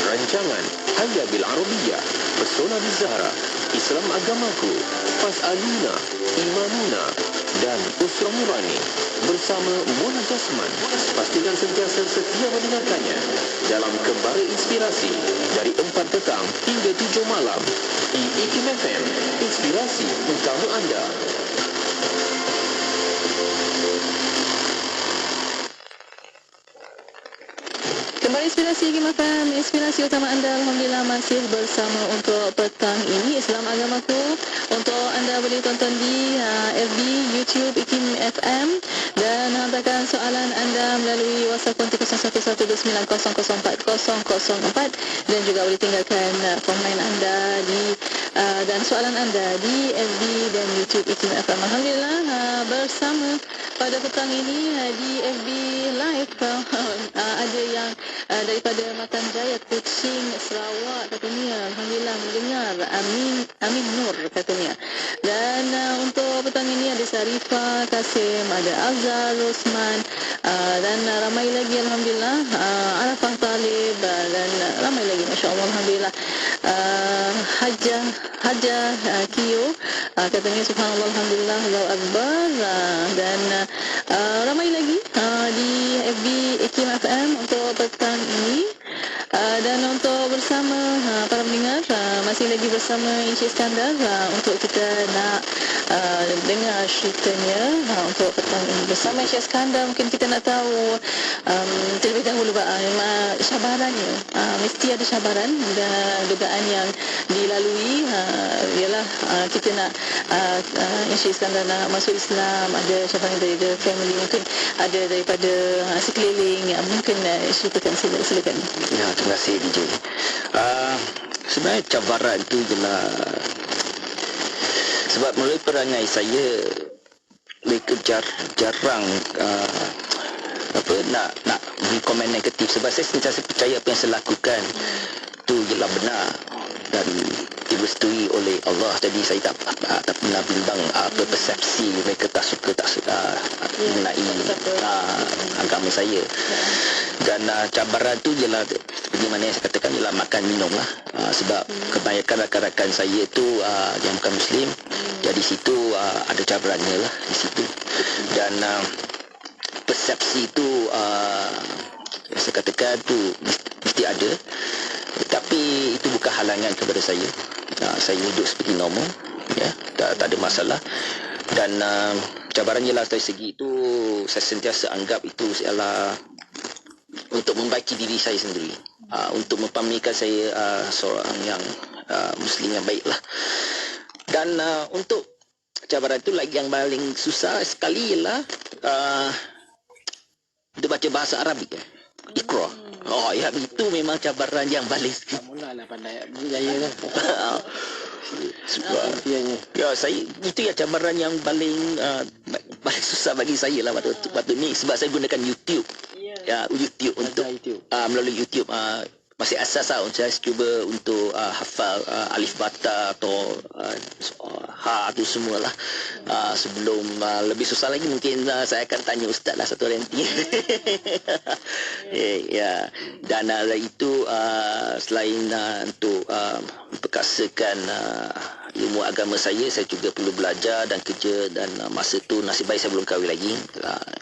rancangan Hayya Bil Arabiyah, Pesona Bizahra, Islam Agamaku, Fas'aluna, Imanuna dan Usra Nurani bersama Mona Jasman. Pastikan sentiasa setia mendengarkannya dalam Kembara Inspirasi dari 4 petang hingga 7 malam di IKIM FM, inspirasi utama anda. Kembali Inspirasi IKIM FM, inspirasi utama anda. Alhamdulillah masih bersama untuk petang ini Islam Agamaku. Untuk anda boleh tonton di FB, YouTube IKIM FM dan hantarkan soalan anda melalui WhatsApp konti 0112900404 dan juga boleh tinggalkan komen anda di dan soalan anda di FB dan YouTube IKIM FM. Alhamdulillah bersama pada petang ini di FB Live ada yang daripada Matan Jaya, Kuching, Sarawak katanya. Alhamdulillah mendengar. Amin Nur katanya. Dan untuk petang ini ada Sarifah, Kasim, ada Azhar, Rosman dan ramai lagi Alhamdulillah, Arafah Talib dan ramai lagi Masya-Allah Alhamdulillah. Hajjah Kiyo katanya Subhanallah Alhamdulillah Allahu Akbar dan ramai lagi di FB IKIM FM untuk petang ini. Dan untuk bersama para pendengar masih lagi bersama Encik Iskandar untuk kita nak dengar ceritanya untuk petang ini bersama Encik Iskandar. Mungkin kita nak tahu terlebih dahulu cabarannya, mesti ada cabaran dan godaan yang dilalui. Ialah kita nak Encik Iskandar nak masuk Islam, ada cabaran dari family, mungkin ada daripada sekeliling. Mungkin ceritakan, silakan. Ya, terima kasih DJ. Sebenarnya cabaran itu jelah sebab melalui perangai saya mereka jarang nak beri komen negatif, sebab saya sentiasa percaya apa yang saya lakukan itu jelah benar dan direstui oleh Allah. Jadi saya tak pernah bimbang apa persepsi mereka tak suka mengenai agama saya. Dan cabaran tu jelah seperti mana yang saya katakan ialah makan minum lah. Sebab kebanyakan rakan-rakan saya tu yang bukan Muslim, jadi situ ada cabarannya lah di situ. Dan persepsi tu saya katakan tu mesti ada, tapi itu bukan halangan kepada saya. Saya hidup seperti normal, ya, tak ada masalah. Dan cabarannya lah dari segi itu saya sentiasa anggap itu ialah untuk membaiki diri saya sendiri, untuk mempamerkan saya seorang yang Muslim yang baik lah. Dan untuk cabaran itu lagi yang paling susah sekali ialah dia baca bahasa Arabik, Iqra. Ya, itu memang cabaran yang paling mula-mula pandai berjaya kan. Ya, saya itu ya cabaran yang paling susah bagi saya lah waktu ni, sebab saya gunakan YouTube. Ya, YouTube untuk melalui YouTube masih asas lah. Saya cuba untuk hafal alif bata atau ha tu semualah. Sebelum lebih susah lagi mungkin saya akan tanya ustaz lah satu hari nanti. Ya, dan itu selain untuk memperkasakan ilmu agama saya juga perlu belajar dan kerja. Dan masa tu nasib baik saya belum kahwin lagi.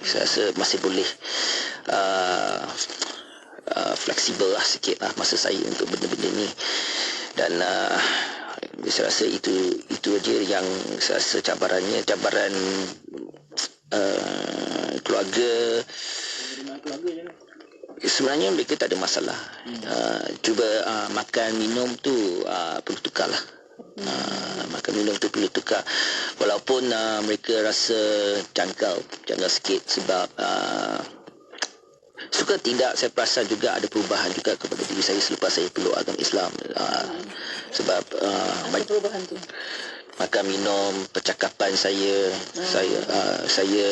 Saya rasa masih boleh fleksibel lah sikit lah masa saya untuk benda-benda ni. Dan saya rasa itu aja yang saya rasa cabarannya. Cabaran keluarga sebenarnya mereka tak ada masalah. Cuba makan minum tu perlu tukar lah. Makan minum tu perlu tukar, walaupun mereka rasa janggal sikit. Sebab suka tidak, saya perasan juga ada perubahan juga kepada diri saya selepas saya peluk agama Islam. Sebab apa perubahan tu? Makan minum, percakapan saya, saya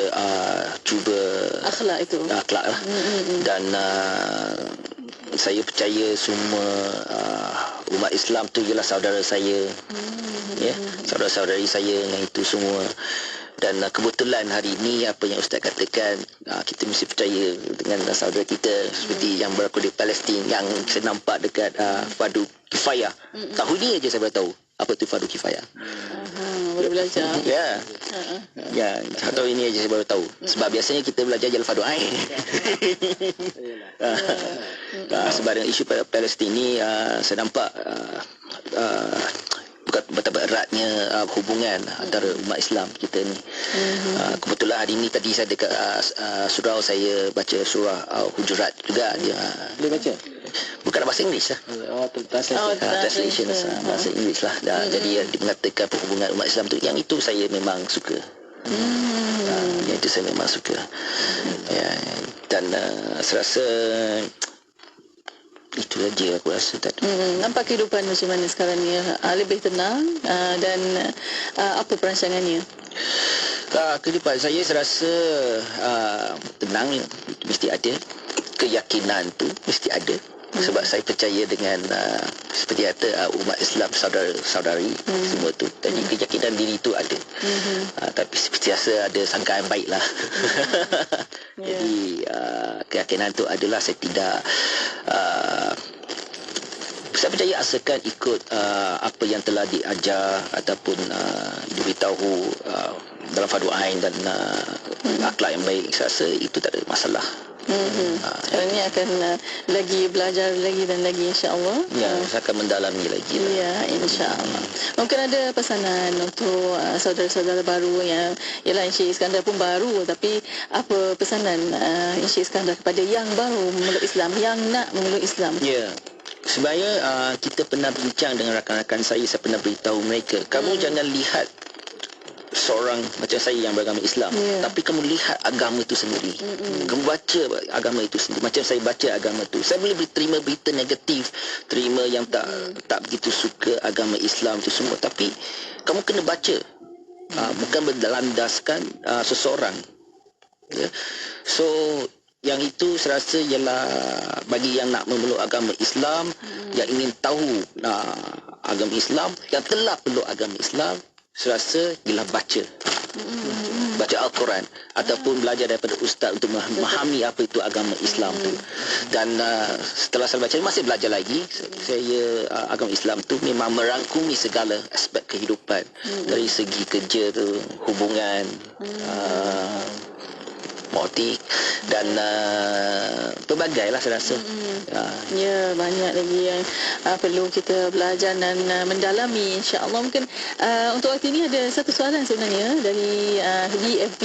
cuba akhlak lah. Dan saya percaya semua umat Islam tu ialah saudara saya, ya, saudara-saudari saya, dengan itu semua. Dan kebetulan hari ini apa yang Ustaz katakan, kita mesti percaya dengan saudara kita seperti yang berlaku di Palestin, yang saya nampak dekat Fardu Kifayah. Tahun ni aja saya baru tahu apa tu Fardu Kifayah. Baru belajar. Ya. Ya, tahun ini aja saya baru tahu. Sebab biasanya kita belajar jalan Fardu Ain. Sebab dengan isu Palestin ni saya nampak betapa eratnya hubungan antara umat Islam kita ni. Kebetulan hari ni tadi saya dekat surau, saya baca surah Hujurat juga. Boleh baca? Bukan bahasa Inggeris lah. Translation bahasa Inggeris lah. Jadi dia mengatakan hubungan umat Islam tu, yang itu saya memang suka. Yang itu saya memang suka. Ya, dan saya rasa itu saja aku rasa tadi. Nampak kehidupan macam mana sekarang ni? Lebih tenang dan apa perancangannya? Kehidupan saya rasa tenang, mesti ada. Keyakinan tu mesti ada. Sebab saya percaya dengan seperti kata umat Islam saudara-saudari semua tu. Jadi keyakinan diri tu ada. Tapi seperti biasa ada sangkaan baik lah. Jadi keyakinan tu adalah saya tidak saya percaya asalkan ikut apa yang telah diajar ataupun diberitahu dalam Fardu Ain dan akhlak yang baik, saya rasa itu tak ada masalah. Sekarang ni akan lagi belajar lagi dan lagi, insya-Allah. Ya, saya akan mendalami lagi. Ya, insya-Allah. Mungkin ada pesanan untuk saudara-saudara baru yang, ialah Encik Iskandar pun baru, tapi apa pesanan Encik Iskandar kepada yang baru memeluk Islam, yang nak memeluk Islam? Ya. Sebenarnya kita pernah bincang dengan rakan-rakan saya pernah beritahu mereka, kamu jangan lihat seorang macam saya yang beragama Islam, tapi kamu lihat agama itu sendiri. Kamu baca agama itu sendiri. Macam saya baca agama itu, saya boleh terima berita negatif, terima yang tak begitu suka agama Islam itu semua, tapi kamu kena baca, bukan berlandaskan seseorang, ya. So yang itu saya rasa ialah bagi yang nak memeluk agama Islam, yang ingin tahu agama Islam, yang telah peluk agama Islam, saya rasa ialah baca. baca Al-Quran ataupun belajar daripada ustaz untuk memahami apa itu agama Islam tu. Dan setelah saya baca masih belajar lagi. Saya agama Islam tu memang merangkumi segala aspek kehidupan, dari segi kerja tu, hubungan, politik dan pelbagai lah saya rasa. Ya, banyak lagi yang perlu kita belajar dan mendalami, insya-Allah. Mungkin untuk waktu ini ada satu soalan sebenarnya dari DFB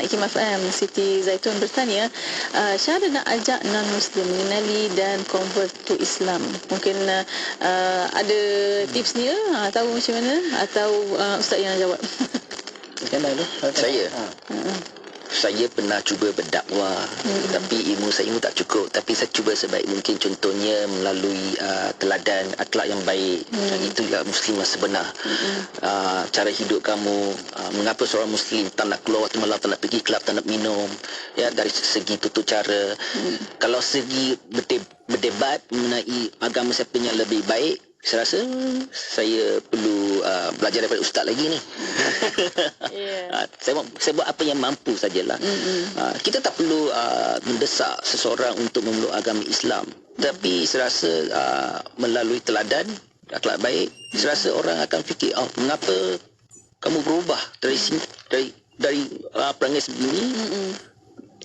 Ikim FM, Siti Zaitun bertanya, cara nak ajak non-Muslim mengenali dan convert to Islam. Mungkin ada tips ni, tahu macam mana, atau Ustaz yang nak jawab? Saya pernah cuba berdakwah, tapi ilmu saya tak cukup. Tapi saya cuba sebaik mungkin, contohnya melalui teladan akhlak yang baik. Itulah Muslim yang sebenar. Cara hidup kamu, mengapa seorang Muslim tak nak keluar waktu malam, tak nak pergi kelab, tak nak minum, ya, dari segi tutur cara. Kalau segi berdebat mengenai agama siapa yang lebih baik, saya rasa saya perlu belajar daripada ustaz lagi ni. Saya buat apa yang mampu sajalah. Kita tak perlu mendesak seseorang untuk memeluk agama Islam, tapi saya rasa melalui teladan akhlak baik, saya rasa orang akan fikir, mengapa kamu berubah dari perangai sebegini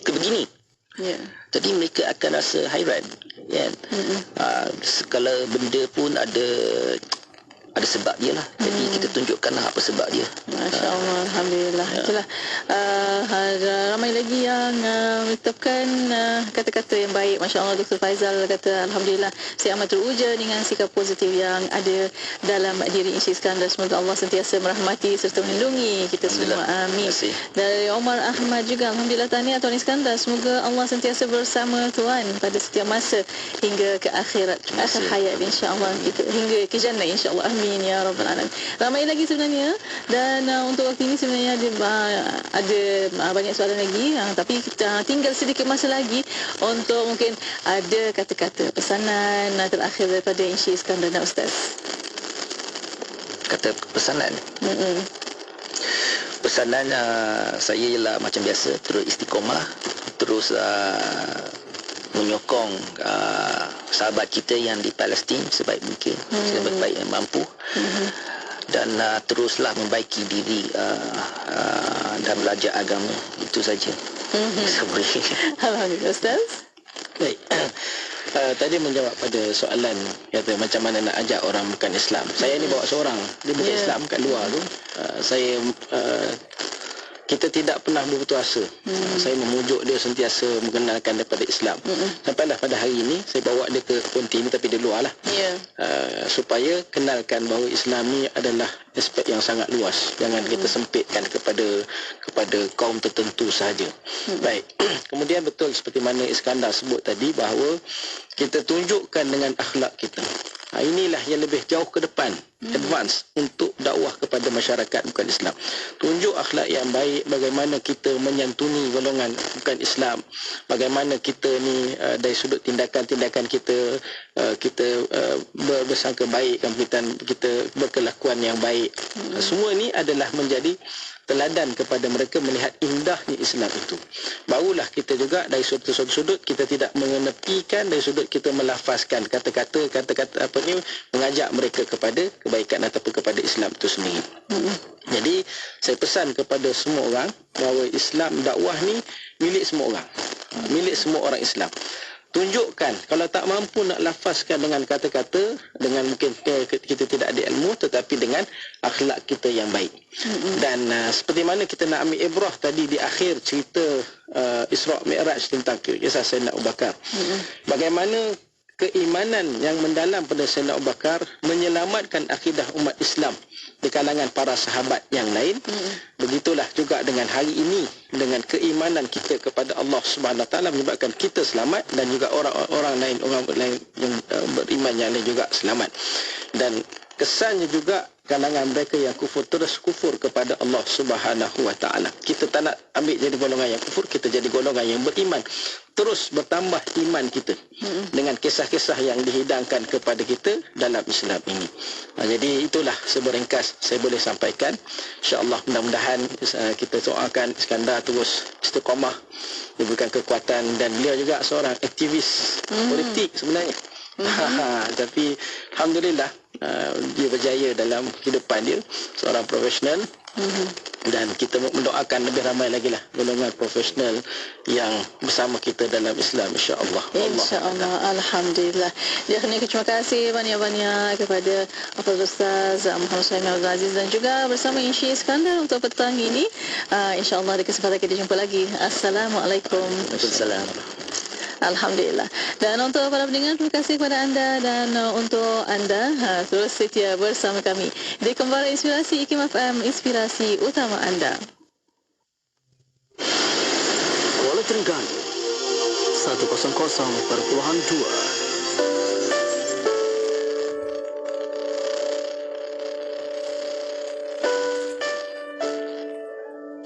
ke begini. Jadi mereka akan rasa hairan, kan? Segala benda pun ada sebab dia lah. Jadi kita tunjukkanlah apa sebab dia. Masya Allah, Alhamdulillah. Itulah ramai lagi yang mengucapkan kata-kata yang baik. Masya Allah, Dr. Faizal kata, Alhamdulillah, saya amat teruja dengan sikap positif yang ada dalam diri Encik Iskandar. Semoga Allah sentiasa merahmati serta melindungi kita semua. Amin. Dari Omar Ahmad juga, Alhamdulillah, tahniah Tuan Iskandar. Semoga Allah sentiasa bersama Tuan pada setiap masa hingga ke akhirat, akhir hayat, insya-Allah, hingga ke jannah, insya-Allah. Amin ya rabbal alamin. Ramai lagi sebenarnya, dan untuk waktu ini sebenarnya ada banyak soalan lagi, tapi kita tinggal sedikit masa lagi untuk mungkin ada kata-kata pesanan terakhir daripada Encik Iskandar dan Ustaz. Kata pesanan. Pesanan saya ialah macam biasa, terus istiqomah, terus menyokong sahabat kita yang di Palestin sebaik mungkin, sebaik yang mampu, dan teruslah membaiki diri dan belajar agama. Itu saja. Alhamdulillah, Ustaz. Baik. Tadi menjawab pada soalan kata macam mana nak ajak orang bukan Islam. Saya ni bawa seorang, dia bukan Islam kat luar tu. Kita tidak pernah berputus asa. Saya memujuk dia sentiasa mengenalkan daripada Islam. Sampailah pada hari ini saya bawa dia ke Ponti ni, tapi di luar lah. Supaya kenalkan bahawa Islam ni adalah aspek yang sangat luas. Jangan kita sempitkan kepada kaum tertentu sahaja. Baik. Kemudian betul seperti mana Iskandar sebut tadi, bahawa kita tunjukkan dengan akhlak kita. Inilah yang lebih jauh ke depan, advance untuk dakwah kepada masyarakat bukan Islam. Tunjuk akhlak yang baik, bagaimana kita menyantuni golongan bukan Islam, bagaimana kita ni dari sudut tindakan-tindakan kita, bersangka baik, kita berkelakuan yang baik. Semua ini adalah menjadi teladan kepada mereka melihat indahnya Islam itu. Barulah kita juga dari sudut-sudut kita tidak mengenepikan, dari sudut kita melafazkan kata-kata apa ni, mengajak mereka kepada kebaikan ataupun kepada Islam itu sendiri. Jadi saya pesan kepada semua orang bahawa Islam, dakwah ni milik semua orang, milik semua orang Islam. Tunjukkan, kalau tak mampu nak lafazkan dengan kata-kata, dengan mungkin kita tidak ada ilmu, tetapi dengan akhlak kita yang baik. Dan seperti mana kita nak ambil ibrah tadi di akhir cerita Isra' Mi'raj tentang kisah Sayyidina Abu Bakar. Bagaimana keimanan yang mendalam pada Sayyidina Abu Bakar menyelamatkan akidah umat Islam di kalangan para sahabat yang lain. Begitulah juga dengan hari ini, dengan keimanan kita kepada Allah Subhanahu Wa Taala menyebabkan kita selamat, dan juga orang lain yang beriman yang lain juga selamat. Dan kesannya juga kalangan mereka yang kufur terus kufur kepada Allah Subhanahu wa taala. Kita tak nak ambil jadi golongan yang kufur, kita jadi golongan yang beriman. Terus bertambah iman kita dengan kisah-kisah yang dihidangkan kepada kita dalam Islam ini. Jadi itulah seberingkas saya boleh sampaikan. InsyaAllah mudah-mudahan kita doakan Iskandar terus istiqamah, diberikan kekuatan, dan beliau juga seorang aktivis politik sebenarnya. Tapi alhamdulillah dia berjaya dalam kehidupan dia, seorang profesional. Dan kita mendoakan lebih ramai lagi lah golongan profesional yang bersama kita dalam Islam, insya-Allah. InsyaAllah, alhamdulillah. Jadi terima kasih banyak-banyak kepada Al Ustaz Muhammad Suhaimi Abdul Aziz dan juga bersama Encik Iskandar untuk petang ini. InsyaAllah ada kesempatan kita jumpa lagi. Assalamualaikum. Waalaikumsalam. Alhamdulillah. Dan untuk para pendengar, terima kasih kepada anda, dan untuk anda terus setia bersama kami di Kembara Inspirasi IKIM FM, inspirasi utama anda. Kuala Terengganu 100.2.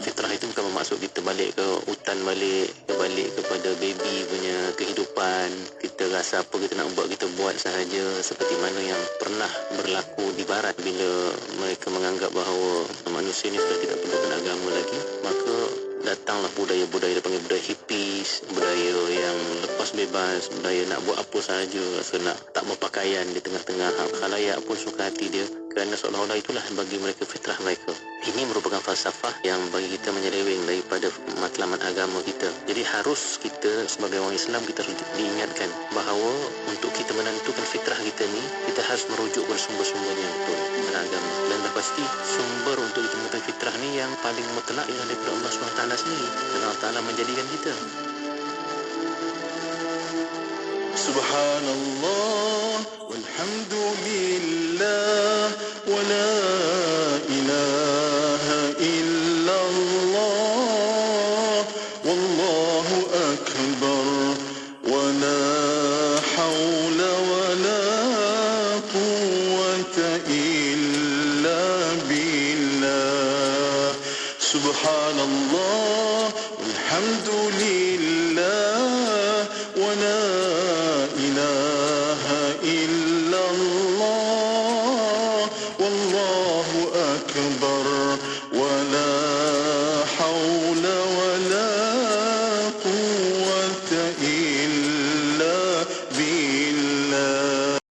Fitrah itu bukan bermaksud kita balik ke hutan, balik kepada baby punya kehidupan. Kita rasa apa kita nak buat, kita buat sahaja, seperti mana yang pernah berlaku di barat bila mereka menganggap bahawa manusia ini sudah tidak perlukan agama lagi. Maka datanglah budaya-budaya, dia panggil budaya hippies, budaya yang lepas bebas, budaya nak buat apa sahaja, rasa nak tak berpakaian di tengah-tengah khalayak pun suka hati dia, kerana seolah-olah itulah bagi mereka fitrah mereka. Ini merupakan falsafah yang bagi kita menyeleweng daripada matlamat agama kita. Jadi harus kita sebagai orang Islam, kita harus diingatkan bahawa untuk kita menentukan fitrah kita ni, kita harus merujuk pada sumber-sumbernya betul pada agama. Dan dah pasti sumber untuk kita menentukan fitrah ni yang paling mutlak ialah daripada Allah SWT sendiri, dan Allah Ta'ala menjadikan kita. Subhanallah walhamdulillah wa la ilaha illallah wallahu akbar wa la hawla wa la quwwata illa billah. Subhanallah walhamdulillah